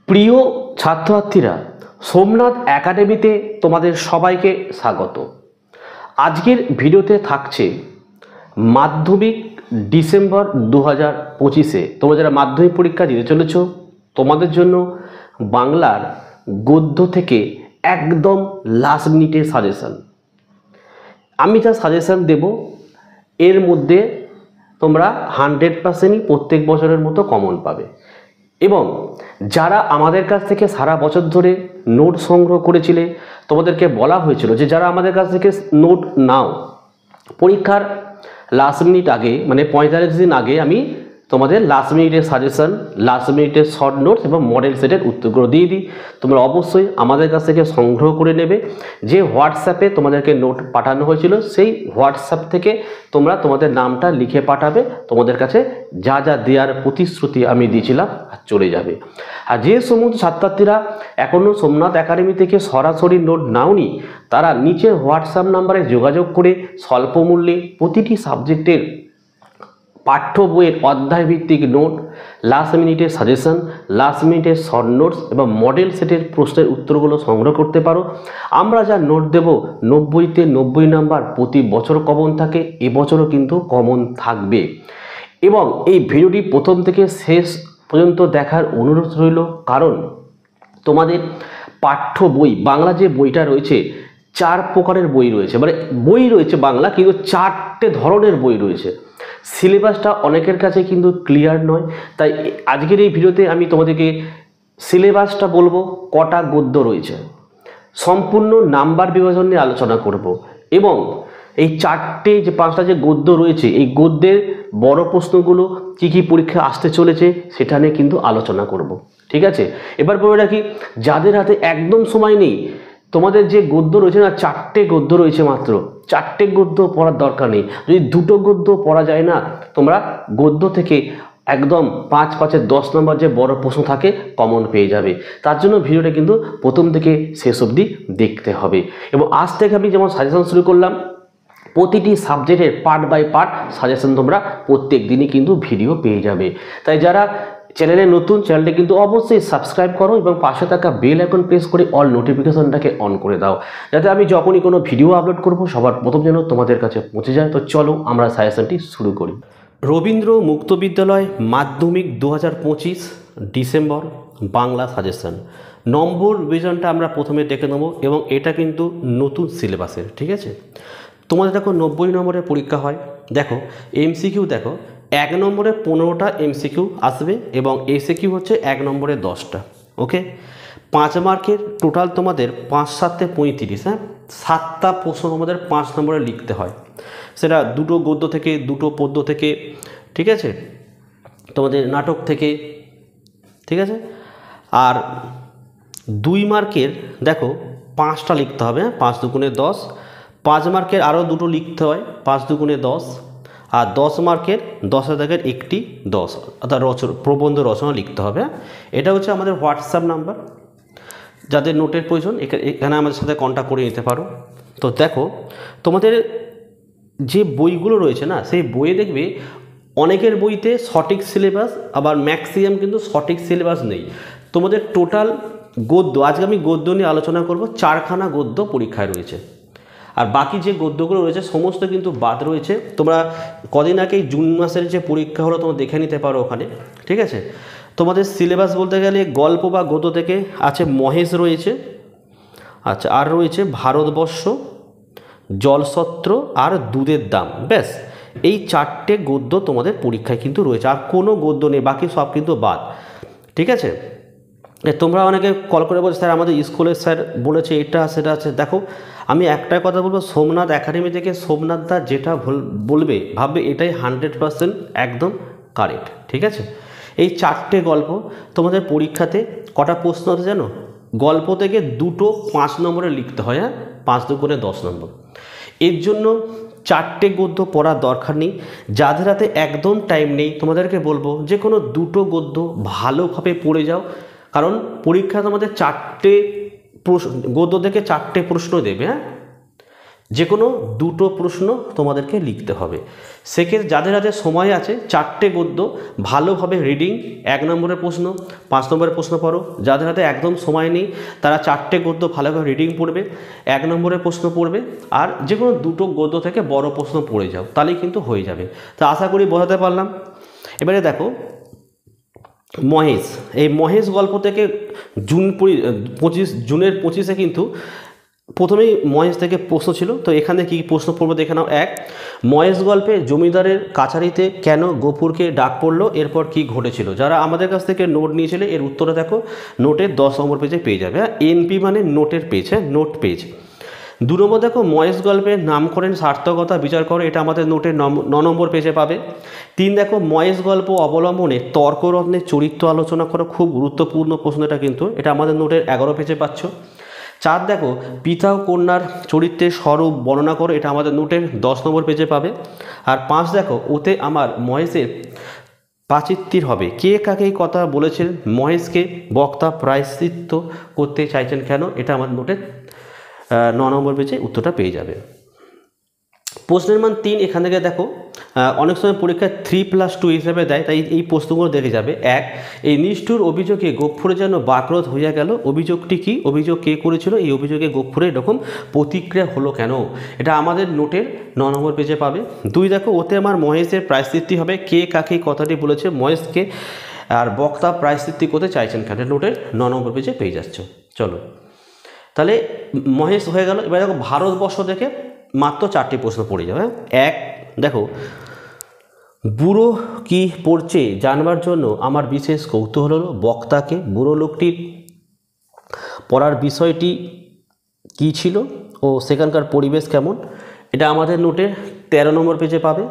প্রিয় ছাত্রছাত্রীরা, সোমনাথ একাডেমিতে তোমাদের সবাইকে স্বাগত। আজকের ভিডিওতে থাকছে মাধ্যমিক ডিসেম্বর 2025-এ তোমরা যারা মাধ্যমিক পরীক্ষা দিতে চলেছ তোমাদের জন্য বাংলার গদ্য থেকে একদম লাস্ট মিনিটের সাজেশন। আমি যা সাজেশন দেব এর মধ্যে তোমরা 100%ই প্রত্যেক বছরের মতো কমন পাবে। এবং যারা আমাদের কাছ থেকে সারা বছর ধরে নোট সংগ্রহ করেছিলে তোমাদেরকে বলা হয়েছিল যে যারা আমাদের কাছ থেকে নোট নাও, পরীক্ষার লাস্ট মিনিট আগে মানে 45 দিন আগে আমি তোমাদের লাস্ট মিনিটের সাজেশন, লাস্ট মিনিটের শর্ট নোটস এবং মডেল সেটের উত্তরগুলো দিয়ে দিই। তোমরা অবশ্যই আমাদের কাছ থেকে সংগ্রহ করে নেবে। যে হোয়াটসঅ্যাপে তোমাদেরকে নোট পাঠানো হয়েছিল সেই হোয়াটসঅ্যাপ থেকে তোমরা তোমাদের নামটা লিখে পাঠাবে। তোমাদের কাছে যা যা দেওয়ার প্রতিশ্রুতি আমি দিয়েছিলাম আর চলে যাবে। আর যে সমস্ত ছাত্রছাত্রীরা এখনও সোমনাথ একাডেমি থেকে সরাসরি নোট নাওনি তারা নিচের হোয়াটসঅ্যাপ নাম্বারে যোগাযোগ করে স্বল্প মূল্যে প্রতিটি সাবজেক্টের পাঠ্য বইয়ের অধ্যায় ভিত্তিক নোট, লাস্ট মিনিটের সাজেশন, লাস্ট মিনিটের শর্ট নোটস এবং মডেল সেটের প্রশ্নের উত্তরগুলো সংগ্রহ করতে পারো। আমরা যা নোট দেব 90তে 90 নাম্বার প্রতি বছর কমন থাকে, এবছরও কিন্তু কমন থাকবে। এবং এই ভিডিওটি প্রথম থেকে শেষ পর্যন্ত দেখার অনুরোধ রইল, কারণ তোমাদের পাঠ্য বই বাংলা যে বইটা রয়েছে 4 প্রকারের বই রয়েছে, মানে বই রয়েছে বাংলা কিন্তু 4টে ধরনের বই রয়েছে। সিলেবাসটা অনেকের কাছে কিন্তু ক্লিয়ার নয়, তাই আজকের এই ভিডিওতে আমি তোমাদেরকে সিলেবাসটা বলবো, কটা গদ্য রয়েছে, সম্পূর্ণ নাম্বার বিভাজন নিয়ে আলোচনা করব এবং এই 4টে যে 5টা যে গদ্য রয়েছে এই গদ্যের বড় প্রশ্নগুলো কি কি পরীক্ষা আসতে চলেছে সেটা নিয়ে কিন্তু আলোচনা করব। ঠিক আছে, এবার বলে রাখি যাদের হাতে একদম সময় নেই, তোমাদের যে গদ্য রয়েছে না 4টে গদ্য রয়েছে, মাত্র 4টে গদ্য পড়ার দরকার নেই। যদি 2টো গদ্য পড়া যায় না, তোমরা গদ্য থেকে একদম 5 10 নম্বর যে বড় প্রশ্ন থাকে কমন পেয়ে যাবে। তার জন্য ভিডিওটা কিন্তু প্রথম থেকে শেষ অবধি দেখতে হবে। এবং আজ থেকে আমি যেমন সাজেশন শুরু করলাম, প্রতিটি সাবজেক্টের পার্ট বাই পার্ট সাজেশন তোমরা প্রত্যেক দিনই কিন্তু ভিডিও পেয়ে যাবে। তাই যারা চ্যানেলে নতুন, চ্যানেলটা কিন্তু অবশ্যই সাবস্ক্রাইব করো এবং পাশে থাকা বেল আইকন প্রেস করে অল নোটিফিকেশনটাকে অন করে দাও, যাতে আমি যখনই কোনো ভিডিও আপলোড করব সবার প্রথম যেন তোমাদের কাছে পৌঁছে যায়। তো চলো আমরা সাজেশনটি শুরু করি। রবীন্দ্র মুক্ত বিদ্যালয় মাধ্যমিক 2025 ডিসেম্বর বাংলা সাজেশন নম্বর রিভিশনটা আমরা প্রথমে দেখে নেব এবং এটা কিন্তু নতুন সিলেবাসের। ঠিক আছে, তোমাদের দেখো 90 নম্বরের পরীক্ষা হয়। দেখো এমসিকিউ, দেখো 1 নম্বরে 15টা এমসিকিউ আসবে এবং এসিকিউ হচ্ছে 1 নম্বরে 10টা। ওকে, 5 মার্কের টোটাল তোমাদের 5 7 35, হ্যাঁ 7টা প্রশ্ন তোমাদের 5 নম্বরে লিখতে হয়। সেটা 2টো গদ্য থেকে, 2টো পদ্য থেকে, ঠিক আছে, তোমাদের নাটক থেকে, ঠিক আছে। আর 2 মার্কের দেখো 5টা লিখতে হবে, 5 দুগুণে 10। 5 মার্কের আরও 2টো লিখতে হয়, 5 দুগুণে 10। আর 10 মার্কের 10 দাগের একটি 10, অর্থাৎ প্রবন্ধ রচনা লিখতে হবে। এটা হচ্ছে আমাদের হোয়াটসঅ্যাপ নাম্বার, যাদের নোটের প্রয়োজন এখানে আমাদের সাথে কন্ট্যাক্ট করে নিতে পারো। তো দেখো তোমাদের যে বইগুলো রয়েছে না, সেই বইয়ে দেখবে অনেকের বইতে সঠিক সিলেবাস, আবার ম্যাক্সিমাম কিন্তু সঠিক সিলেবাস নেই। তোমাদের টোটাল গদ্য, আজকে আমি গদ্য নিয়ে আলোচনা করব, 4খানা গদ্য পরীক্ষায় রয়েছে। আর বাকি যে গদ্যগুলো রয়েছে সমস্ত কিন্তু বাদ রয়েছে। তোমরা কদিন আগে জুন মাসের যে পরীক্ষা হলো তোমরা দেখে নিতে পারো ওখানে। ঠিক আছে, তোমাদের সিলেবাস বলতে গেলে গল্প বা গদ্য থেকে আছে মহেশ রয়েছে, আচ্ছা, আর রয়েছে ভারতবর্ষ, জলসত্র আর দুধের দাম। ব্যাস, এই 4টে গদ্য তোমাদের পরীক্ষায় কিন্তু রয়েছে, আর কোনো গদ্য নেই, বাকি সব কিন্তু বাদ। ঠিক আছে, তোমরা অনেকে কল করে বলছো স্যার আমাদের স্কুলের স্যার বলেছে এটা সেটা আছে। দেখো আমি একটাই কথা বলবো, সোমনাথ একাডেমি থেকে সোমনাথ দা যেটা বলবে ভাববে এটাই 100% একদম কারেক্ট। ঠিক আছে, এই 4টে গল্প তোমাদের পরীক্ষাতে কটা প্রশ্ন আছে জানো? গল্প থেকে 2টো 5 নম্বরে লিখতে হয়, হ্যাঁ 5 দুগুণে 10 নম্বর। এর জন্য 4টে গদ্য পড়ার দরকার নেই। যাদের হাতে একদম টাইম নেই তোমাদেরকে বলবো যে কোনো 2টো গদ্য ভালোভাবে পড়ে যাও, কারণ পরীক্ষা তোমাদের 4টে গদ্য থেকে 4টে প্রশ্ন দেবে। হ্যাঁ, যে কোনো দুটো প্রশ্ন তোমাদেরকে লিখতে হবে। সেক্ষেত্রে যাদের যাদের সময় আছে 4টে গদ্য ভালোভাবে রিডিং, 1 নম্বরের প্রশ্ন 5 নম্বরের প্রশ্ন পড়ো। যাদের হাতে একদম সময় নেই তারা 4টে গদ্য ভালোভাবে রিডিং পড়বে, 1 নম্বরের প্রশ্ন পড়বে, আর যে কোনো দুটো গদ্য থেকে বড় প্রশ্ন পড়ে যাও, তাহলেই কিন্তু হয়ে যাবে। তা আশা করি বোঝাতে পারলাম। এবারে দেখো মহেশ, এই মহেশ গল্প থেকে জুনের 25-এ কিন্তু প্রথমেই মহেশ থেকে প্রশ্ন ছিল। তো এখানে কি প্রশ্ন পড়বো দেখে নাও। 1, মহেশ গল্পে জমিদারের কাছারিতে কেন গফুরকে ডাক পড়লো, এরপর কি ঘটেছিল? যারা আমাদের কাছ থেকে নোট নিয়েছিলে এর উত্তরে দেখো নোটের 10 নম্বর পেজে পেয়ে যাবে। এনপি মানে নোটের পেজ, নোট পেজ। 2 নম্বর দেখো মহেশ গল্পের নামকরণ সার্থকতা বিচার করো, এটা আমাদের নোটের 9 নম্বর পেজে পাবে। 3 দেখো মহেশ গল্প অবলম্বনে তর্করত্নের চরিত্র আলোচনা করো, খুব গুরুত্বপূর্ণ প্রশ্ন এটা কিন্তু, এটা আমাদের নোটের 11 পেজে পাচ্ছ। 4 দেখো পিতা ও কন্যার চরিত্রের স্বরূপ বর্ণনা করো, এটা আমাদের নোটের 10 নম্বর পেজে পাবে। আর 5 দেখো ওতে আমার মহেশের প্রাচিত্যের হবে, কে কাকে এই কথা বলেছেন, মহেশকে বক্তা প্রায়শ্চিত্ত করতে চাইছেন কেন, এটা আমাদের নোটের 9 নম্বর পেজে উত্তরটা পেয়ে যাবে। প্রশ্নের মান 3, এখান থেকে দেখো অনেক সময় পরীক্ষায় 3+2 হিসেবে দেয়, তাই এই প্রশ্নগুলো দেখে যাবে। 1, এই নিষ্ঠুর অভিযোগে গফুরে যেন বাকরোধ হইয়া গেল, অভিযোগটি কি, অভিযোগ কে করেছিল, এই অভিযোগে গফুরে এরকম প্রতিক্রিয়া হলো কেন, এটা আমাদের নোটের 9 নম্বর পেজে পাবে। 2 দেখো ওতে আমার মহেশের প্রায়শ্চিত্তি হবে, কে কাকে কথাটি বলেছে, মহেশকে, আর বক্তা প্রায়শ্চিত্তি করতে চাইছেন কেন, নোটের 9 নম্বর পেজে পেয়ে যাচ্ছ। চলো তাহলে মহেশ হয়ে গেল। এবার দেখো ভারতবর্ষ থেকে মাত্র 4টি প্রশ্ন পড়ে যাবে। 1 দেখো বুড়ো কি পড়ছে জানবার জন্য আমার বিশেষ কৌতূহল হলো, বক্তাকে বুড়ো লোকটির পড়ার বিষয়টি কি ছিল ও সেখানকার পরিবেশ কেমন, এটা আমাদের নোটের 13 নম্বর পেজে পাবে।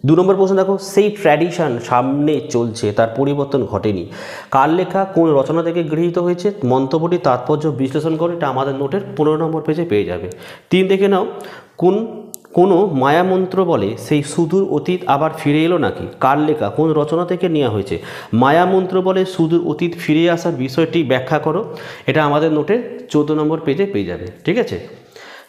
2 নম্বর প্রশ্ন দেখো সেই ট্র্যাডিশন সামনে চলছে তার পরিবর্তন ঘটেনি, কার লেখা কোন রচনা থেকে গৃহীত হয়েছে, মন্তব্যটি তাৎপর্য বিশ্লেষণ করে, এটা আমাদের নোটের 15 নম্বর পেজে পেয়ে যাবে। 3 দেখে নাও কোনো মায়ামন্ত্র বলে সেই সুদূর অতীত আবার ফিরে এলো নাকি, কার লেখা কোন রচনা থেকে নেওয়া হয়েছে, মায়ামন্ত্র বলে সুদূর অতীত ফিরে আসার বিষয়টি ব্যাখ্যা করো, এটা আমাদের নোটের 14 নম্বর পেজে পেয়ে যাবে। ঠিক আছে।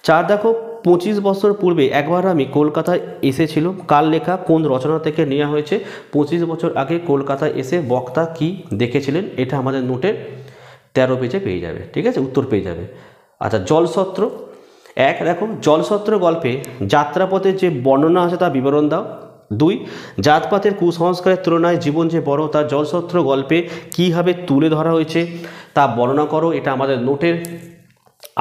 4 দেখো 25 বছর পূর্বে একবার আমি কলকাতায় এসেছিলাম, কার লেখা কোন রচনা থেকে নেওয়া হয়েছে, 25 বছর আগে কলকাতায় এসে বক্তা কি দেখেছিলেন, এটা আমাদের নোটের 13 পেজে পেয়ে যাবে। ঠিক আছে, উত্তর পেয়ে যাবে। আচ্ছা জলছত্র 1 দেখো জলছত্র গল্পে যাত্রাপথের যে বর্ণনা আছে তার বিবরণ দাও। 2 জাতপাতের কুসংস্কারের তুলনায় জীবন যে বড় তা জলছত্র গল্পে কীভাবে তুলে ধরা হয়েছে তা বর্ণনা করো, এটা আমাদের নোটের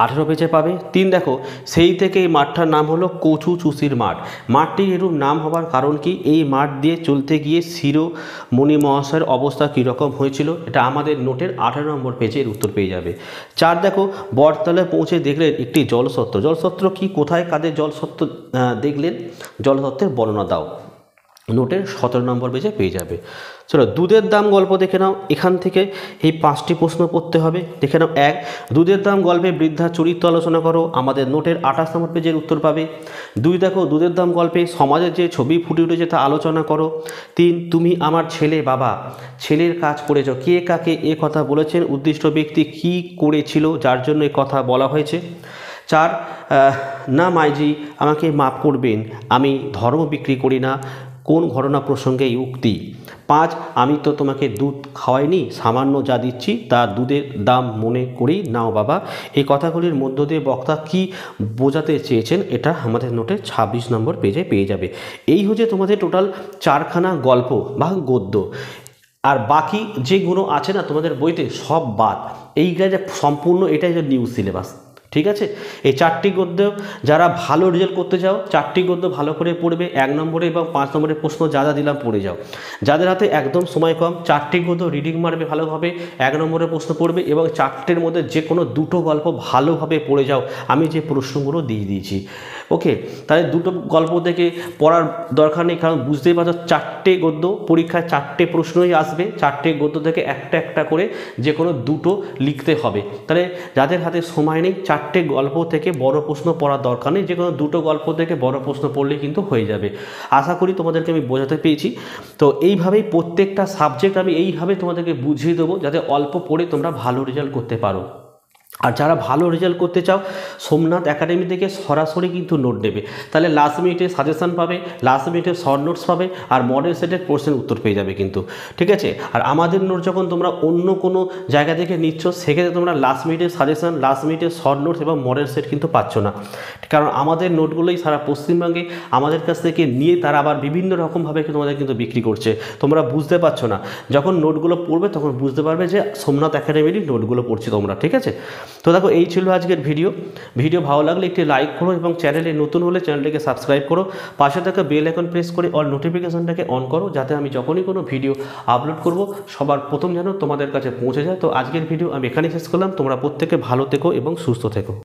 18 পেজে পাবে। 3 দেখো সেই থেকে এই মাঠটার নাম হলো কচু চুষির মাঠ, মাঠটির এরূপ নাম হবার কারণ কি, এই মাঠ দিয়ে চলতে গিয়ে শিরোমণি মহাশয়ের অবস্থা কীরকম হয়েছিল, এটা আমাদের নোটের 18 নম্বর পেজের উত্তর পেয়ে যাবে। 4 দেখো বটতলায় পৌঁছে দেখলেন একটি জলছত্র, জলছত্র কি, কোথায় কাদের জলছত্র দেখলেন, জলছত্রের বর্ণনা দাও, নোটের 17 নম্বর পেজে পেয়ে যাবে। চলো দুধের দাম গল্প দেখে নাও, এখান থেকে এই 5টি প্রশ্ন পড়তে হবে। দেখে নাও। 1 দুধের দাম গল্পে বৃদ্ধার চরিত্র আলোচনা করো, আমাদের নোটের 28 নম্বর পেজের উত্তর পাবে। 2 দেখো দুধের দাম গল্পে সমাজের যে ছবি ফুটে উঠেছে তা আলোচনা করো। 3 তুমি আমার ছেলে বাবা, ছেলের কাজ করেছ, কে কাকে এ কথা বলেছেন, উদ্দিষ্ট ব্যক্তি কি করেছিল যার জন্য এ কথা বলা হয়েছে। 4 না মাইজি আমাকে মাফ করবেন, আমি ধর্ম বিক্রি করি না, কোন ঘটনা প্রসঙ্গে এই উক্তি। 5 আমি তো তোমাকে দুধ খাওয়াইনি, সামান্য যা দিচ্ছি তা দুধের দাম মনে করেই নাও বাবা, এই কথাগুলির মধ্য দিয়ে বক্তা কি বোঝাতে চেয়েছেন, এটা আমাদের নোটে 26 নম্বর পেজে পেয়ে যাবে। এই হচ্ছে তোমাদের টোটাল 4খানা গল্প বা গদ্য, আর বাকি যেগুলো আছে না তোমাদের বইতে সব বাদ, এইটা যে সম্পূর্ণ এটাই যে নিউ সিলেবাস। ঠিক আছে, এই 4টি গদ্য যারা ভালো রেজাল্ট করতে চাও 4টি গদ্য ভালো করে পড়বে, 1 নম্বরে এবং 5 নম্বরের প্রশ্ন যা যা দিলাম পড়ে যাও। যাদের হাতে একদম সময় কম 4টি গদ্য রিডিং মারবে ভালোভাবে, 1 নম্বরের প্রশ্ন পড়বে এবং 4টের মধ্যে যে কোনো 2টো গল্প ভালোভাবে পড়ে যাও, আমি যে প্রশ্নগুলো দিয়ে দিয়েছি। ওকে, তাহলে 2টো গল্প থেকে পড়ার দরকার নেই, কারণ বুঝতেই পারছো 4টে গদ্য পরীক্ষায় 4টে প্রশ্নই আসবে, 4টে গদ্য থেকে একটা একটা করে যে কোনো 2টো লিখতে হবে। তাহলে যাদের হাতে সময় নেই 4টে গল্প থেকে বড় প্রশ্ন পড়ার দরকার নেই, যে কোনো 2টো গল্প থেকে বড় প্রশ্ন পড়লেই কিন্তু হয়ে যাবে। আশা করি তোমাদেরকে আমি বোঝাতে পেরেছি। তো এইভাবেই প্রত্যেকটা সাবজেক্ট আমি এইভাবে তোমাদেরকে বুঝিয়ে দেবো যাতে অল্প পড়ে তোমরা ভালো রেজাল্ট করতে পারো। আর যারা ভালো রেজাল্ট করতে চাও সোমনাথ একাডেমি থেকে সরাসরি কিন্তু নোট নেবে, তাহলে লাস্ট মিনিটে সাজেশন পাবে, লাস্ট মিনিটে শর্ট নোটস পাবে, আর মডেল সেটের কোশ্চেন উত্তর পেয়ে যাবে কিন্তু, ঠিক আছে। আর আমাদের নোট যখন তোমরা অন্য কোনো জায়গা থেকে নিচ্ছ, সেক্ষেত্রে তোমরা লাস্ট মিনিটের সাজেশন, লাস্ট মিনিটের শর্ট নোটস এবং মডেল সেট কিন্তু পাচ্ছ না, কারণ আমাদের নোটগুলোই সারা পশ্চিমবঙ্গে আমাদের কাছ থেকে নিয়ে তারা আবার বিভিন্ন রকমভাবে তোমাদের কিন্তু বিক্রি করছে, তোমরা বুঝতে পারছো না। যখন নোটগুলো পড়বে তখন বুঝতে পারবে যে সোমনাথ একাডেমির নোটগুলো পড়ছি তোমরা, ঠিক আছে। তো দেখো, এই ছিল আজকের ভিডিও ভালো লাগলে একটি লাইক করো এবং চ্যানেলে নতুন হলে চ্যানেলটিকে সাবস্ক্রাইব করো, পাশে থাকা বেল আইকন প্রেস করে অল নোটিফিকেশনটাকে অন করো, যাতে আমি যখনই কোনো ভিডিও আপলোড করব সবার প্রথম যেন তোমাদের কাছে পৌঁছে যায়। তো আজকের ভিডিও আমি এখানেই শেষ করলাম, তোমরা প্রত্যেকে ভালো থেকো এবং সুস্থ থেকো।